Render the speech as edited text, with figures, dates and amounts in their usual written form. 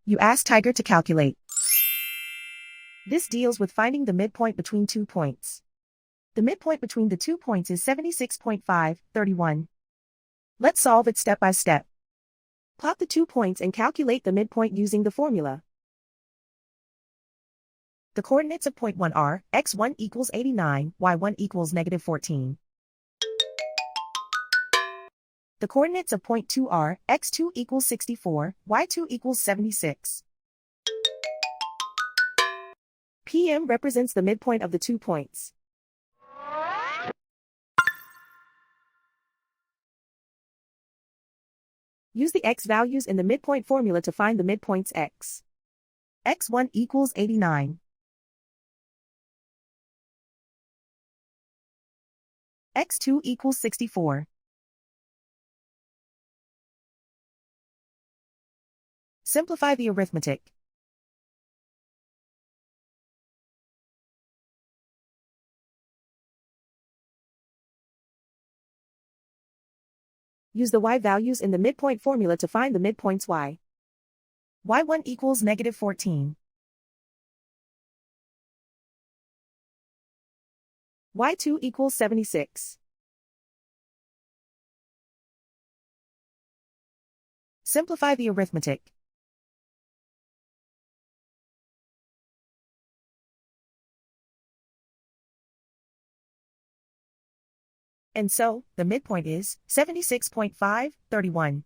You ask Tiger to calculate. This deals with finding the midpoint between 2 points. The midpoint between the 2 points is 76.531. Let's solve it step by step. Plot the 2 points and calculate the midpoint using the formula. The coordinates of point 1 are x1 equals 89, y1 equals -14. The coordinates of point 2 are x2 equals 64, y2 equals 76. PM represents the midpoint of the 2 points. Use the x values in the midpoint formula to find the midpoints x. x1 equals 89. x2 equals 64. Simplify the arithmetic. Use the y values in the midpoint formula to find the midpoints y. y1 equals -14. y2 equals 76. Simplify the arithmetic. And so, the midpoint is 76.531.